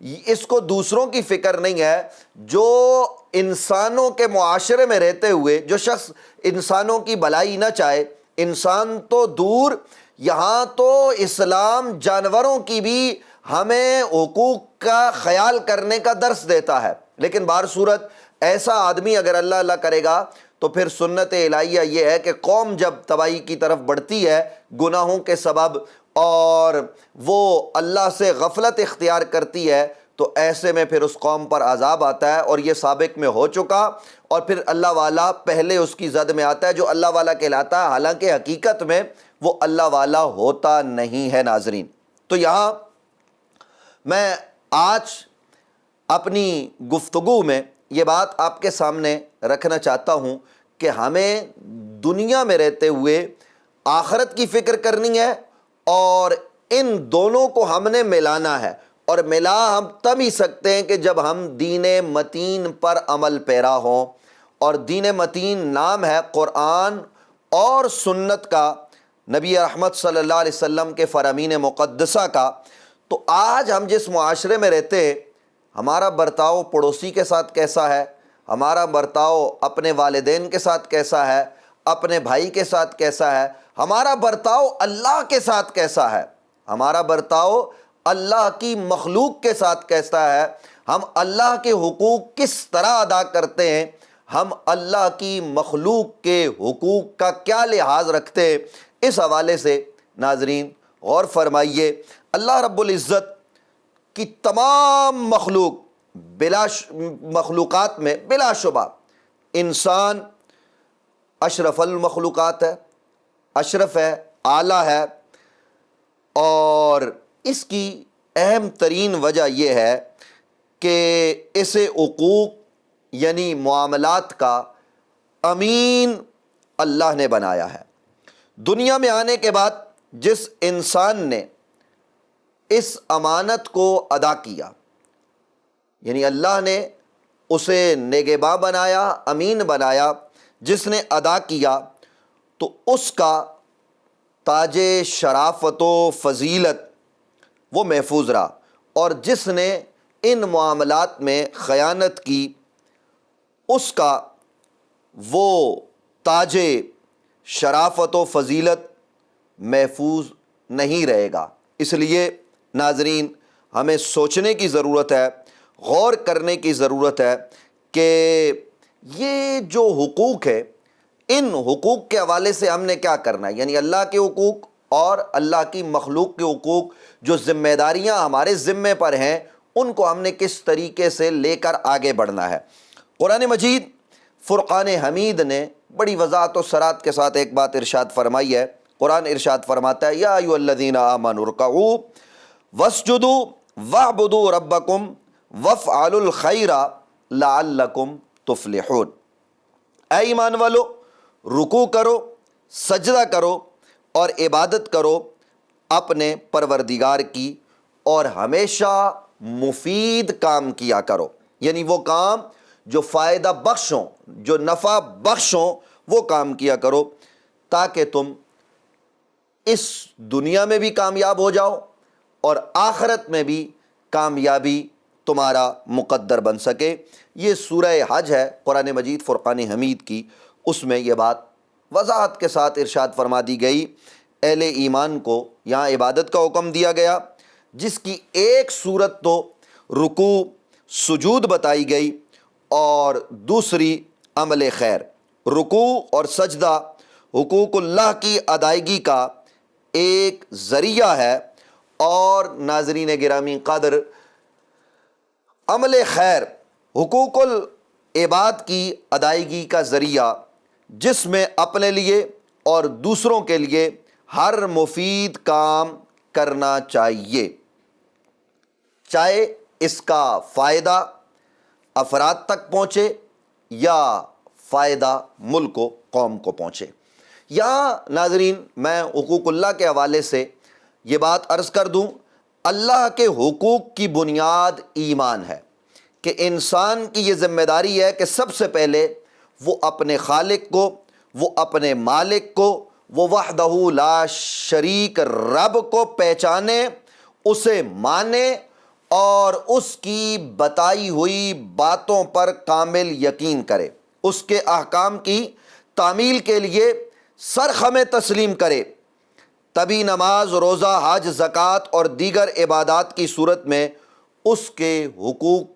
اس کو دوسروں کی فکر نہیں ہے. جو انسانوں کے معاشرے میں رہتے ہوئے جو شخص انسانوں کی بھلائی نہ چاہے، انسان تو دور، یہاں تو اسلام جانوروں کی بھی ہمیں حقوق کا خیال کرنے کا درس دیتا ہے. لیکن بہر صورت ایسا آدمی اگر اللہ اللہ کرے گا تو پھر سنت الہیہ یہ ہے کہ قوم جب تباہی کی طرف بڑھتی ہے گناہوں کے سبب اور وہ اللہ سے غفلت اختیار کرتی ہے تو ایسے میں پھر اس قوم پر عذاب آتا ہے، اور یہ سابق میں ہو چکا. اور پھر اللہ والا پہلے اس کی زد میں آتا ہے جو اللہ والا کہلاتا ہے، حالانکہ حقیقت میں وہ اللہ والا ہوتا نہیں ہے. ناظرین، تو یہاں میں آج اپنی گفتگو میں یہ بات آپ کے سامنے رکھنا چاہتا ہوں کہ ہمیں دنیا میں رہتے ہوئے آخرت کی فکر کرنی ہے، اور ان دونوں کو ہم نے ملانا ہے. اور ملا ہم تب ہی سکتے ہیں کہ جب ہم دین متین پر عمل پیرا ہوں، اور دین متین نام ہے قرآن اور سنت کا، نبی رحمت صلی اللہ علیہ وسلم کے فرامین مقدسہ کا. تو آج ہم جس معاشرے میں رہتے ہیں، ہمارا برتاؤ پڑوسی کے ساتھ کیسا ہے، ہمارا برتاؤ اپنے والدین کے ساتھ کیسا ہے، اپنے بھائی کے ساتھ کیسا ہے، ہمارا برتاؤ اللہ کے ساتھ کیسا ہے، ہمارا برتاؤ اللہ کی مخلوق کے ساتھ کیسا ہے، ہم اللہ کے حقوق کس طرح ادا کرتے ہیں، ہم اللہ کی مخلوق کے حقوق کا کیا لحاظ رکھتے ہیں. اس حوالے سے ناظرین غور فرمائیے. اللہ رب العزت کی تمام مخلوقات میں بلا شبہ انسان اشرف المخلوقات ہے، اشرف ہے، اعلیٰ ہے. اور اس کی اہم ترین وجہ یہ ہے کہ اسے حقوق یعنی معاملات کا امین اللہ نے بنایا ہے. دنیا میں آنے کے بعد جس انسان نے اس امانت کو ادا کیا، یعنی اللہ نے اسے نگہباں بنایا، امین بنایا، جس نے ادا کیا تو اس کا تاج شرافت و فضیلت وہ محفوظ رہا، اور جس نے ان معاملات میں خیانت کی اس کا وہ تاج شرافت و فضیلت محفوظ نہیں رہے گا. اس لیے ناظرین ہمیں سوچنے کی ضرورت ہے، غور کرنے کی ضرورت ہے کہ یہ جو حقوق ہے، ان حقوق کے حوالے سے ہم نے کیا کرنا ہے. یعنی اللہ کے حقوق اور اللہ کی مخلوق کے حقوق، جو ذمہ داریاں ہمارے ذمے پر ہیں، ان کو ہم نے کس طریقے سے لے کر آگے بڑھنا ہے. قرآن مجید فرقان حمید نے بڑی وضاحت و صراحت کے ساتھ ایک بات ارشاد فرمائی ہے. قرآن ارشاد فرماتا ہے، یا ایھا الذین آمنوا ارکعوا واسجدوا واعبدوا ربکم وافعلوا الخیر لعلکم تفلحون. اے ایمان والو، رکوع کرو، سجدہ کرو اور عبادت کرو اپنے پروردگار کی، اور ہمیشہ مفید کام کیا کرو. یعنی وہ کام جو فائدہ بخش ہوں، جو نفع بخش ہوں، وہ کام کیا کرو تاکہ تم اس دنیا میں بھی کامیاب ہو جاؤ اور آخرت میں بھی کامیابی تمہارا مقدر بن سکے. یہ سورہ حج ہے قرآن مجید فرقان حمید کی، اس میں یہ بات وضاحت کے ساتھ ارشاد فرما دی گئی. اہل ایمان کو یہاں عبادت کا حکم دیا گیا، جس کی ایک صورت تو رکوع سجود بتائی گئی، اور دوسری عمل خیر. رکوع اور سجدہ حقوق اللہ کی ادائیگی کا ایک ذریعہ ہے، اور ناظرین گرامی قدر عمل خیر حقوق العباد کی ادائیگی کا ذریعہ، جس میں اپنے لیے اور دوسروں کے لیے ہر مفید کام کرنا چاہیے، چاہے اس کا فائدہ افراد تک پہنچے یا فائدہ ملک و قوم کو پہنچے. یہاں ناظرین میں حقوق اللہ کے حوالے سے یہ بات عرض کر دوں، اللہ کے حقوق کی بنیاد ایمان ہے، کہ انسان کی یہ ذمہ داری ہے کہ سب سے پہلے وہ اپنے خالق کو، وہ اپنے مالک کو، وہ وحدہ لا شریک رب کو پہچانے، اسے مانے اور اس کی بتائی ہوئی باتوں پر کامل یقین کرے، اس کے احکام کی تعمیل کے لیے سرخم تسلیم کرے، تبھی نماز، روزہ، حج، زکوٰۃ اور دیگر عبادات کی صورت میں اس کے حقوق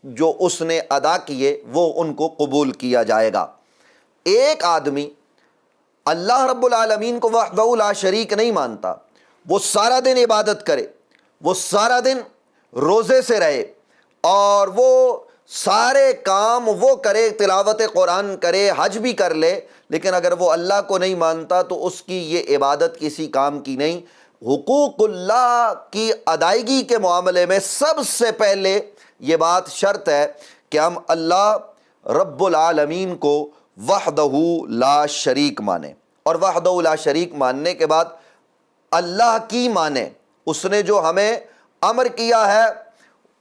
جو اس نے ادا کیے وہ ان کو قبول کیا جائے گا۔ ایک آدمی اللہ رب العالمین کو وحدہ لا شریک نہیں مانتا، وہ سارا دن عبادت کرے، وہ سارا دن روزے سے رہے اور وہ سارے کام وہ کرے، تلاوت قرآن کرے، حج بھی کر لے، لیکن اگر وہ اللہ کو نہیں مانتا تو اس کی یہ عبادت کسی کام کی نہیں۔ حقوق اللہ کی ادائیگی کے معاملے میں سب سے پہلے یہ بات شرط ہے کہ ہم اللہ رب العالمین کو وحدہ لا شریک مانیں، اور وحدہ لا شریک ماننے کے بعد اللہ کی مانیں، اس نے جو ہمیں امر کیا ہے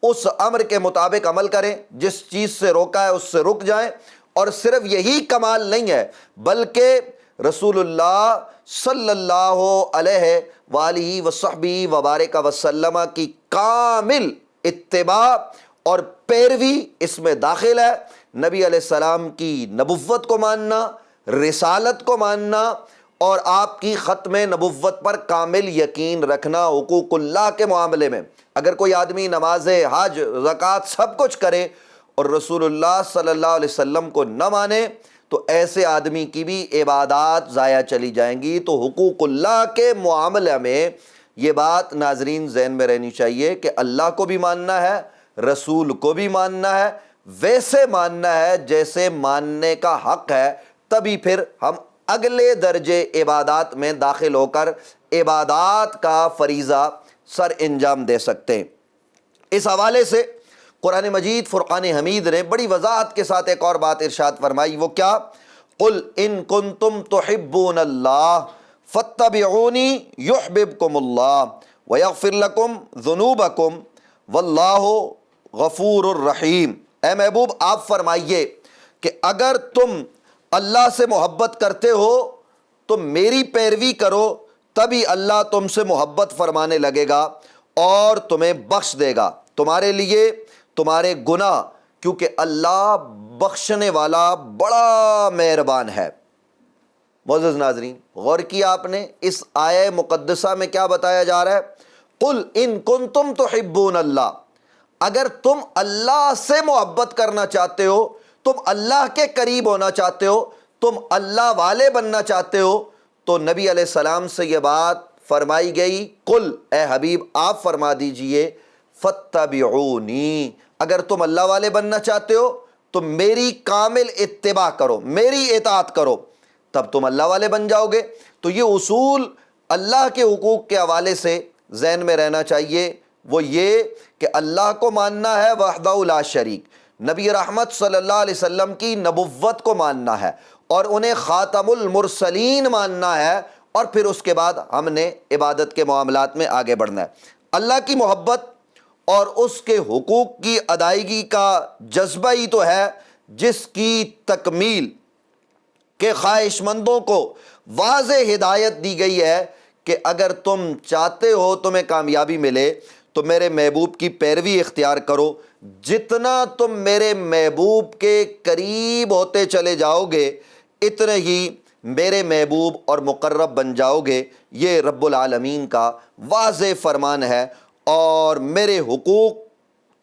اس امر کے مطابق عمل کریں، جس چیز سے روکا ہے اس سے رک جائیں، اور صرف یہی کمال نہیں ہے بلکہ رسول اللہ صلی اللہ علیہ وآلہ وصحبہ وبارک وسلم کی کامل اتباع اور پیروی اس میں داخل ہے۔ نبی علیہ السلام کی نبوت کو ماننا، رسالت کو ماننا اور آپ کی ختم نبوت پر کامل یقین رکھنا۔ حقوق اللہ کے معاملے میں اگر کوئی آدمی نماز، حج، زکوٰۃ سب کچھ کرے اور رسول اللہ صلی اللہ علیہ وسلم کو نہ مانے تو ایسے آدمی کی بھی عبادات ضائع چلی جائیں گی۔ تو حقوق اللہ کے معاملے میں یہ بات ناظرین ذہن میں رہنی چاہیے کہ اللہ کو بھی ماننا ہے، رسول کو بھی ماننا ہے، ویسے ماننا ہے جیسے ماننے کا حق ہے، تبھی پھر ہم اگلے درجے عبادات میں داخل ہو کر عبادات کا فریضہ سر انجام دے سکتے ہیں۔ اس حوالے سے قرآن مجید فرقان حمید نے بڑی وضاحت کے ساتھ ایک اور بات ارشاد فرمائی، وہ کیا؟ قل ان کنتم تحبون اللہ فاتبعونی یحببکم اللہ ویغفر لکم ذنوبکم واللہ غفور الرحیم۔ اے محبوب آپ فرمائیے کہ اگر تم اللہ سے محبت کرتے ہو تو میری پیروی کرو، تبھی اللہ تم سے محبت فرمانے لگے گا اور تمہیں بخش دے گا تمہارے لیے تمہارے گناہ، کیونکہ اللہ بخشنے والا بڑا مہربان ہے۔ معزز ناظرین غور کیا آپ نے اس آیہ مقدسہ میں کیا بتایا جا رہا ہے؟ قل ان کنتم تحبون اللہ، اگر تم اللہ سے محبت کرنا چاہتے ہو، تم اللہ کے قریب ہونا چاہتے ہو، تم اللہ والے بننا چاہتے ہو، تو نبی علیہ السلام سے یہ بات فرمائی گئی، قل اے حبیب آپ فرما دیجئے فاتبعونی، اگر تم اللہ والے بننا چاہتے ہو تو میری کامل اتباع کرو، میری اطاعت کرو، تب تم اللہ والے بن جاؤ گے۔ تو یہ اصول اللہ کے حقوق کے حوالے سے ذہن میں رہنا چاہیے، وہ یہ کہ اللہ کو ماننا ہے وحدہ لا شریک، نبی رحمت صلی اللہ علیہ وسلم کی نبوت کو ماننا ہے اور انہیں خاتم المرسلین ماننا ہے، اور پھر اس کے بعد ہم نے عبادت کے معاملات میں آگے بڑھنا ہے۔ اللہ کی محبت اور اس کے حقوق کی ادائیگی کا جذبہ ہی تو ہے جس کی تکمیل کے خواہش مندوں کو واضح ہدایت دی گئی ہے کہ اگر تم چاہتے ہو تمہیں کامیابی ملے تو میرے محبوب کی پیروی اختیار کرو، جتنا تم میرے محبوب کے قریب ہوتے چلے جاؤ گے اتنے ہی میرے محبوب اور مقرب بن جاؤ گے۔ یہ رب العالمین کا واضح فرمان ہے، اور میرے حقوق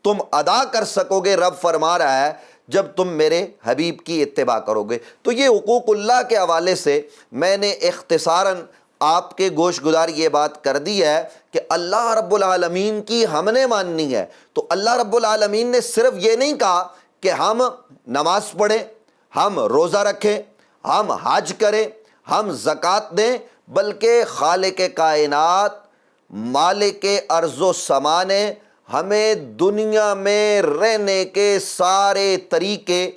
تم ادا کر سکو گے، رب فرما رہا ہے، جب تم میرے حبیب کی اتباع کرو گے۔ تو یہ حقوق اللہ کے حوالے سے میں نے اختصاراً آپ کے گوش گزار یہ بات کر دی ہے کہ اللہ رب العالمین کی ہم نے ماننی ہے۔ تو اللہ رب العالمین نے صرف یہ نہیں کہا کہ ہم نماز پڑھیں، ہم روزہ رکھیں، ہم حج کریں، ہم زکوٰۃ دیں، بلکہ خالق کائنات، مالک ارض و سما نے ہمیں دنیا میں رہنے کے سارے طریقے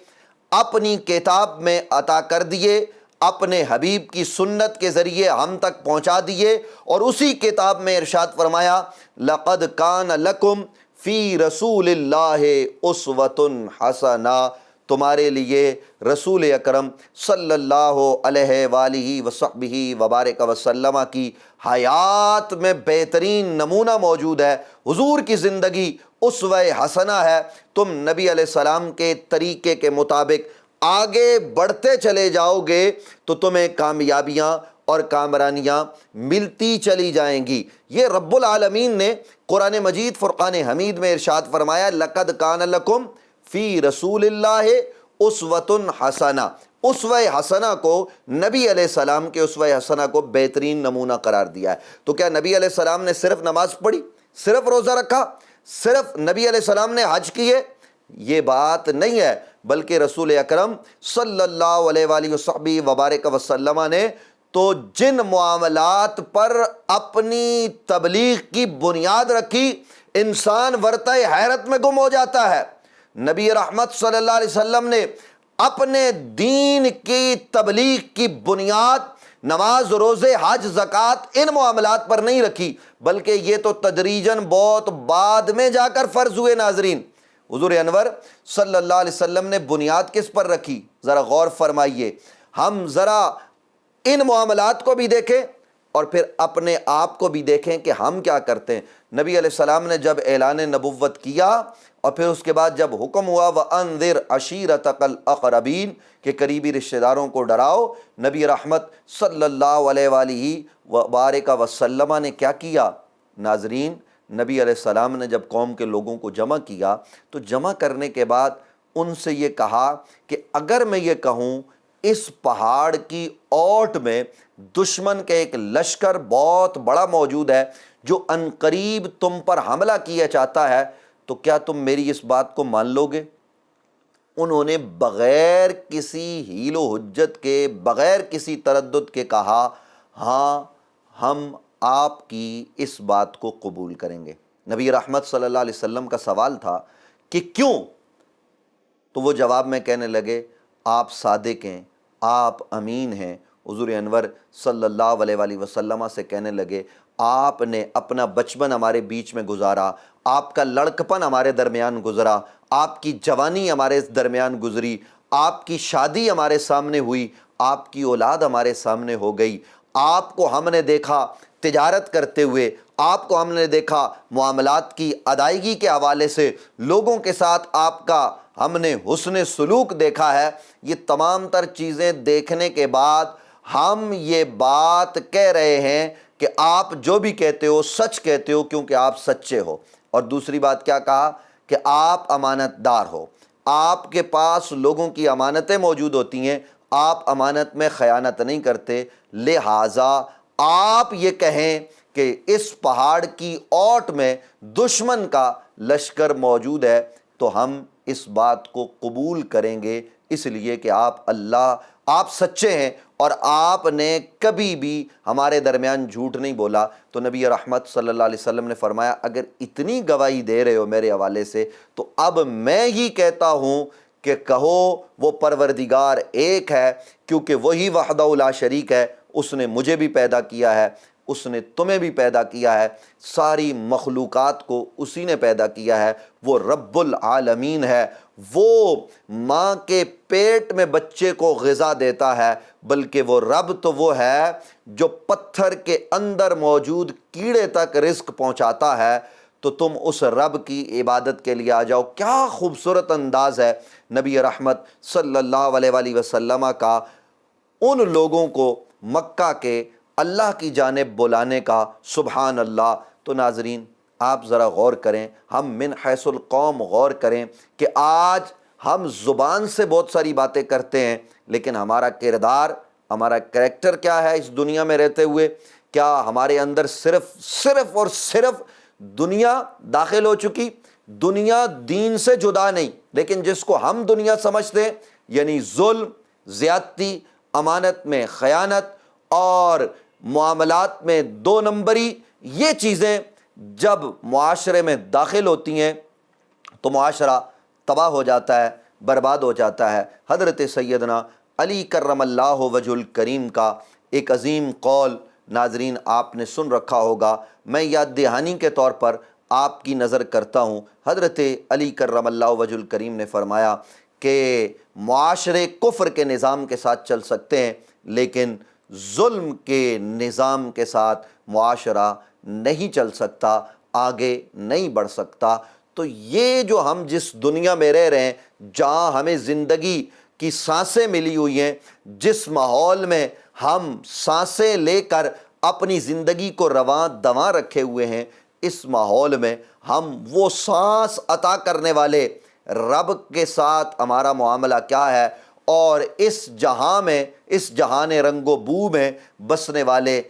اپنی کتاب میں عطا کر دیے، اپنے حبیب کی سنت کے ذریعے ہم تک پہنچا دیے، اور اسی کتاب میں ارشاد فرمایا لَقَدْ كَانَ لَكُمْ فِي رَسُولِ اللَّهِ أُسْوَةٌ حَسَنَةٌ، تمہارے لیے رسول اکرم صلی اللہ علیہ وآلہ وصحبہ وبارک وسلم کی حیات میں بہترین نمونہ موجود ہے۔ حضور کی زندگی اسوہ حسنہ ہے۔ تم نبی علیہ السلام کے طریقے کے مطابق آگے بڑھتے چلے جاؤ گے تو تمہیں کامیابیاں اور کامرانیاں ملتی چلی جائیں گی۔ یہ رب العالمین نے قرآن مجید فرقان حمید میں ارشاد فرمایا، لَقَدْ كَانَ لَكُمْ فِي رَسُولِ اللَّهِ أُسْوَةٌ حَسَنَةٌ۔ اسوہ حسنہ کو، نبی علیہ السلام کے اسوہ حسنہ کو بہترین نمونہ قرار دیا ہے۔ تو کیا نبی علیہ السلام نے صرف نماز پڑھی، صرف روزہ رکھا، صرف نبی علیہ السلام نے حج کیے؟ یہ بات نہیں ہے، بلکہ رسول اکرم صلی اللہ علیہ وآلہ وصحبہ وبارک وسلم نے تو جن معاملات پر اپنی تبلیغ کی بنیاد رکھی، انسان ورطہ حیرت میں گم ہو جاتا ہے۔ نبی رحمت صلی اللہ علیہ وسلم نے اپنے دین کی تبلیغ کی بنیاد نماز، روزے، حج، زکوٰۃ ان معاملات پر نہیں رکھی، بلکہ یہ تو تدریجاً بہت بعد میں جا کر فرض ہوئے۔ ناظرین، حضور انور صلی اللہ علیہ وسلم نے بنیاد کس پر رکھی؟ ذرا غور فرمائیے۔ ہم ذرا ان معاملات کو بھی دیکھیں اور پھر اپنے آپ کو بھی دیکھیں کہ ہم کیا کرتے ہیں۔ نبی علیہ السلام نے جب اعلان نبوت کیا اور پھر اس کے بعد جب حکم ہوا وَأَنذِرْ عَشِيرَتَكَ الْأَقْرَبِينَ کہ قریبی رشتہ داروں کو ڈراؤ، نبی رحمت صلی اللہ علیہ وآلہ وبارک وسلم نے کیا کیا؟ ناظرین، نبی علیہ السلام نے جب قوم کے لوگوں کو جمع کیا تو جمع کرنے کے بعد ان سے یہ کہا کہ اگر میں یہ کہوں اس پہاڑ کی اوٹ میں دشمن کا ایک لشکر بہت بڑا موجود ہے جو عنقریب تم پر حملہ کیا چاہتا ہے، تو کیا تم میری اس بات کو مان لو گے؟ انہوں نے بغیر کسی حیل و حجت کے، بغیر کسی تردد کے کہا ہاں ہم آپ کی اس بات کو قبول کریں گے۔ نبی رحمت صلی اللہ علیہ وسلم کا سوال تھا کہ کیوں؟ تو وہ جواب میں کہنے لگے آپ صادق ہیں، آپ امین ہیں۔ حضور انور صلی اللہ علیہ وآلہ وسلم سے کہنے لگے آپ نے اپنا بچپن ہمارے بیچ میں گزارا، آپ کا لڑکپن ہمارے درمیان گزرا، آپ کی جوانی ہمارے درمیان گزری، آپ کی شادی ہمارے سامنے ہوئی، آپ کی اولاد ہمارے سامنے ہو گئی، آپ کو ہم نے دیکھا تجارت کرتے ہوئے، آپ کو ہم نے دیکھا معاملات کی ادائیگی کے حوالے سے، لوگوں کے ساتھ آپ کا ہم نے حسن سلوک دیکھا ہے۔ یہ تمام تر چیزیں دیکھنے کے بعد ہم یہ بات کہہ رہے ہیں کہ آپ جو بھی کہتے ہو سچ کہتے ہو، کیونکہ آپ سچے ہو۔ اور دوسری بات کیا کہا؟ کہ آپ امانت دار ہو، آپ کے پاس لوگوں کی امانتیں موجود ہوتی ہیں، آپ امانت میں خیانت نہیں کرتے، لہٰذا آپ یہ کہیں کہ اس پہاڑ کی اوٹ میں دشمن کا لشکر موجود ہے تو ہم اس بات کو قبول کریں گے، اس لیے کہ آپ سچے ہیں اور آپ نے کبھی بھی ہمارے درمیان جھوٹ نہیں بولا۔ تو نبی رحمت صلی اللہ علیہ وسلم نے فرمایا اگر اتنی گواہی دے رہے ہو میرے حوالے سے تو اب میں ہی کہتا ہوں کہ کہو وہ پروردگار ایک ہے، کیونکہ وہی وحدہ لا شریک ہے، اس نے مجھے بھی پیدا کیا ہے، اس نے تمہیں بھی پیدا کیا ہے، ساری مخلوقات کو اسی نے پیدا کیا ہے، وہ رب العالمین ہے، وہ ماں کے پیٹ میں بچے کو غذا دیتا ہے، بلکہ وہ رب تو وہ ہے جو پتھر کے اندر موجود کیڑے تک رزق پہنچاتا ہے۔ تو تم اس رب کی عبادت کے لیے آ جاؤ۔ کیا خوبصورت انداز ہے نبی رحمت صلی اللہ علیہ وآلہ وسلم کا ان لوگوں کو مکہ کے اللہ کی جانب بلانے کا، سبحان اللہ۔ تو ناظرین آپ ذرا غور کریں، ہم من حیث القوم غور کریں کہ آج ہم زبان سے بہت ساری باتیں کرتے ہیں، لیکن ہمارا کردار، ہمارا کریکٹر کیا ہے اس دنیا میں رہتے ہوئے؟ کیا ہمارے اندر صرف اور صرف دنیا داخل ہو چکی؟ دنیا دین سے جدا نہیں، لیکن جس کو ہم دنیا سمجھتے ہیں، یعنی ظلم، زیادتی، امانت میں خیانت اور معاملات میں دو نمبری، یہ چیزیں جب معاشرے میں داخل ہوتی ہیں تو معاشرہ تباہ ہو جاتا ہے، برباد ہو جاتا ہے۔ حضرت سیدنا علی کرم اللہ وجہ الکریم کا ایک عظیم قول ناظرین آپ نے سن رکھا ہوگا، میں یاد دہانی کے طور پر آپ کی نظر کرتا ہوں۔ حضرت علی کرم اللہ وجہ الکریم نے فرمایا کہ معاشرے کفر کے نظام کے ساتھ چل سکتے ہیں لیکن ظلم کے نظام کے ساتھ معاشرہ نہیں چل سکتا، آگے نہیں بڑھ سکتا۔ تو یہ جو ہم جس دنیا میں رہ رہے ہیں، جہاں ہمیں زندگی کی سانسیں ملی ہوئی ہیں، جس ماحول میں ہم سانسیں لے کر اپنی زندگی کو رواں دواں رکھے ہوئے ہیں، اس ماحول میں ہم وہ سانس عطا کرنے والے رب کے ساتھ ہمارا معاملہ کیا ہے، اور اس جہاں میں، اس جہان رنگ و بو میں بسنے والے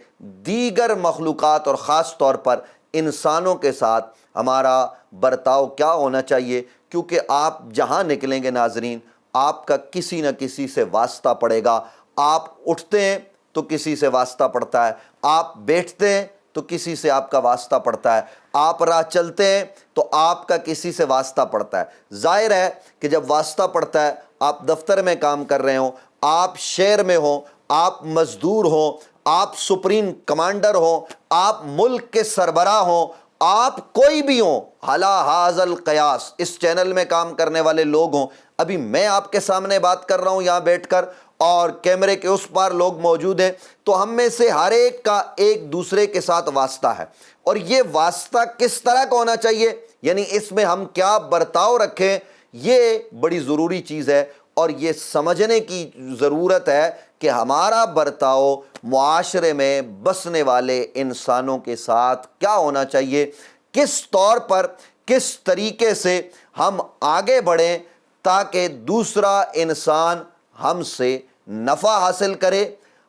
دیگر مخلوقات اور خاص طور پر انسانوں کے ساتھ ہمارا برتاؤ کیا ہونا چاہیے۔ کیونکہ آپ جہاں نکلیں گے ناظرین، آپ کا کسی نہ کسی سے واسطہ پڑے گا۔ آپ اٹھتے ہیں تو کسی سے واسطہ پڑتا ہے، آپ بیٹھتے ہیں تو کسی سے آپ کا واسطہ پڑتا ہے، آپ راہ چلتے ہیں تو آپ کا کسی سے واسطہ پڑتا ہے۔ ظاہر ہے کہ جب واسطہ پڑتا ہے، آپ دفتر میں کام کر رہے ہوں، آپ شہر میں ہوں، آپ مزدور ہوں، آپ سپریم کمانڈر ہوں، آپ ملک کے سربراہ ہوں، آپ کوئی بھی ہوں، حالا حاض القیاس اس چینل میں کام کرنے والے لوگ ہوں، ابھی میں آپ کے سامنے بات کر رہا ہوں یہاں بیٹھ کر، اور کیمرے کے اس پار لوگ موجود ہیں، تو ہم میں سے ہر ایک کا ایک دوسرے کے ساتھ واسطہ ہے۔ اور یہ واسطہ کس طرح کا ہونا چاہیے، یعنی اس میں ہم کیا برتاؤ رکھیں، یہ بڑی ضروری چیز ہے، اور یہ سمجھنے کی ضرورت ہے کہ ہمارا برتاؤ معاشرے میں بسنے والے انسانوں کے ساتھ کیا ہونا چاہیے، کس طور پر، کس طریقے سے ہم آگے بڑھیں تاکہ دوسرا انسان ہم سے نفع حاصل کرے،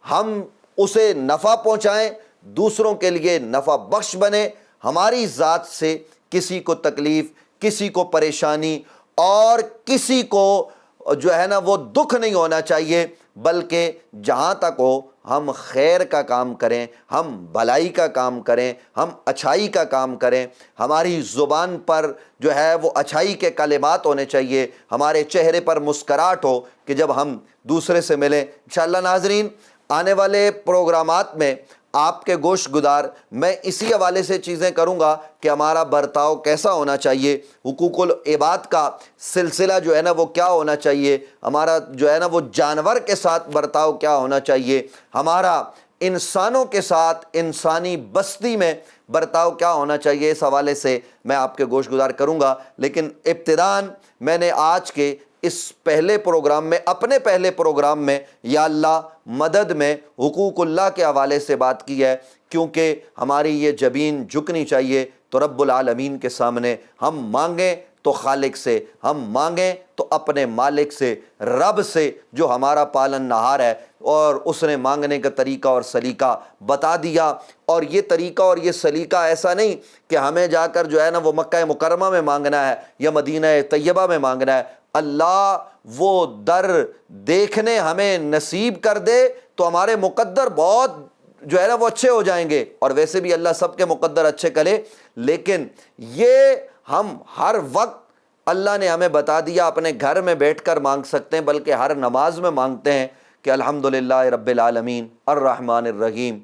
ہم اسے نفع پہنچائیں، دوسروں کے لیے نفع بخش بنے، ہماری ذات سے کسی کو تکلیف، کسی کو پریشانی اور کسی کو جو ہے نا وہ دکھ نہیں ہونا چاہیے، بلکہ جہاں تک ہو ہم خیر کا کام کریں، ہم بھلائی کا کام کریں، ہم اچھائی کا کام کریں، ہماری زبان پر جو ہے وہ اچھائی کے کلمات ہونے چاہیے، ہمارے چہرے پر مسکراہٹ ہو کہ جب ہم دوسرے سے ملیں۔ انشاءاللہ ناظرین، آنے والے پروگرامات میں آپ کے گوش گزار میں اسی حوالے سے چیزیں کروں گا کہ ہمارا برتاؤ کیسا ہونا چاہیے، حقوق العباد کا سلسلہ جو ہے نا وہ کیا ہونا چاہیے، ہمارا جو ہے نا وہ جانور کے ساتھ برتاؤ کیا ہونا چاہیے، ہمارا انسانوں کے ساتھ انسانی بستی میں برتاؤ کیا ہونا چاہیے، اس حوالے سے میں آپ کے گوش گزار کروں گا۔ لیکن ابتداً میں نے آج کے اس پہلے پروگرام میں، اپنے پہلے پروگرام میں یا اللہ مدد میں حقوق اللہ کے حوالے سے بات کی ہے، کیونکہ ہماری یہ جبین جھکنی چاہیے تو رب العالمین کے سامنے۔ ہم مانگیں تو خالق سے، ہم مانگیں تو اپنے مالک سے، رب سے جو ہمارا پالن نہار ہے، اور اس نے مانگنے کا طریقہ اور سلیقہ بتا دیا۔ اور یہ طریقہ اور یہ سلیقہ ایسا نہیں کہ ہمیں جا کر جو ہے نا وہ مکہ مکرمہ میں مانگنا ہے یا مدینہ طیبہ میں مانگنا ہے۔ اللہ وہ در دیکھنے ہمیں نصیب کر دے تو ہمارے مقدر بہت جو ہے نا وہ اچھے ہو جائیں گے، اور ویسے بھی اللہ سب کے مقدر اچھے کرے، لیکن یہ ہم ہر وقت اللہ نے ہمیں بتا دیا اپنے گھر میں بیٹھ کر مانگ سکتے ہیں، بلکہ ہر نماز میں مانگتے ہیں کہ الحمدللہ رب العالمین الرحمن الرحیم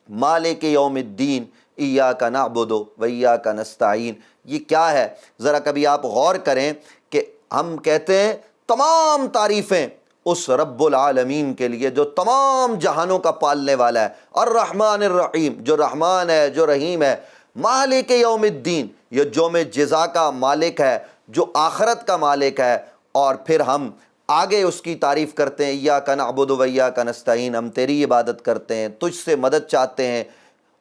مالک یوم الدین ایاک نعبد و ایاک نستعین۔ یہ کیا ہے؟ ذرا کبھی آپ غور کریں کہ ہم کہتے ہیں تمام تعریفیں اس رب العالمین کے لیے جو تمام جہانوں کا پالنے والا ہے، الرحمن الرحیم جو رحمان ہے، جو رحیم ہے، مالک یوم الدین یہ یوم جزا کا مالک ہے، جو آخرت کا مالک ہے، اور پھر ہم آگے اس کی تعریف کرتے ہیں ایاک نعبد و ایاک نستعین، ہم تیری عبادت کرتے ہیں، تجھ سے مدد چاہتے ہیں،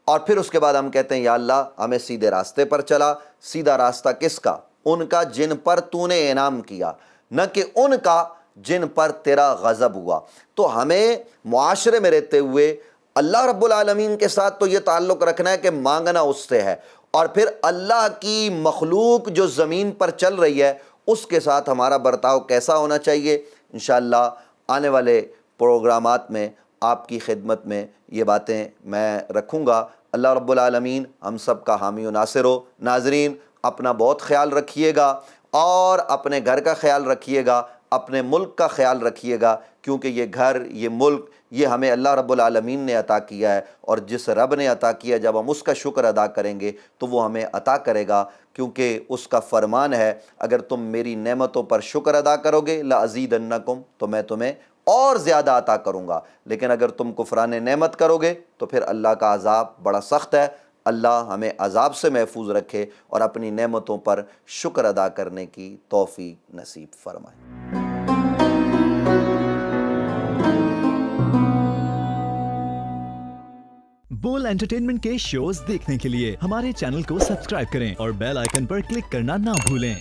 اور پھر اس کے بعد ہم کہتے ہیں یا اللہ ہمیں سیدھے راستے پر چلا۔ سیدھا راستہ کس کا؟ ان کا جن پر تو نے انعام کیا، نہ کہ ان کا جن پر تیرا غضب ہوا۔ تو ہمیں معاشرے میں رہتے ہوئے اللہ رب العالمین کے ساتھ تو یہ تعلق رکھنا ہے کہ مانگنا اس سے ہے، اور پھر اللہ کی مخلوق جو زمین پر چل رہی ہے اس کے ساتھ ہمارا برتاؤ کیسا ہونا چاہیے۔ انشاءاللہ آنے والے پروگرامات میں آپ کی خدمت میں یہ باتیں میں رکھوں گا۔ اللہ رب العالمین ہم سب کا حامی و ناصر ہو۔ ناظرین اپنا بہت خیال رکھیے گا اور اپنے گھر کا خیال رکھیے گا۔ اپنے ملک کا خیال رکھیے گا، کیونکہ یہ گھر، یہ ملک، یہ ہمیں اللہ رب العالمین نے عطا کیا ہے، اور جس رب نے عطا کیا جب ہم اس کا شکر ادا کریں گے تو وہ ہمیں عطا کرے گا، کیونکہ اس کا فرمان ہے اگر تم میری نعمتوں پر شکر ادا کرو گے لَأَزِيدَنَّكُمْ، تو میں تمہیں اور زیادہ عطا کروں گا، لیکن اگر تم کفران نعمت کرو گے تو پھر اللہ کا عذاب بڑا سخت ہے۔ اللہ ہمیں عذاب سے محفوظ رکھے اور اپنی نعمتوں پر شکر ادا کرنے کی توفیق نصیب فرمائے۔ بول انٹرٹینمنٹ کے شوز دیکھنے کے لیے ہمارے چینل کو سبسکرائب کریں اور بیل آئیکن پر کلک کرنا نہ بھولیں۔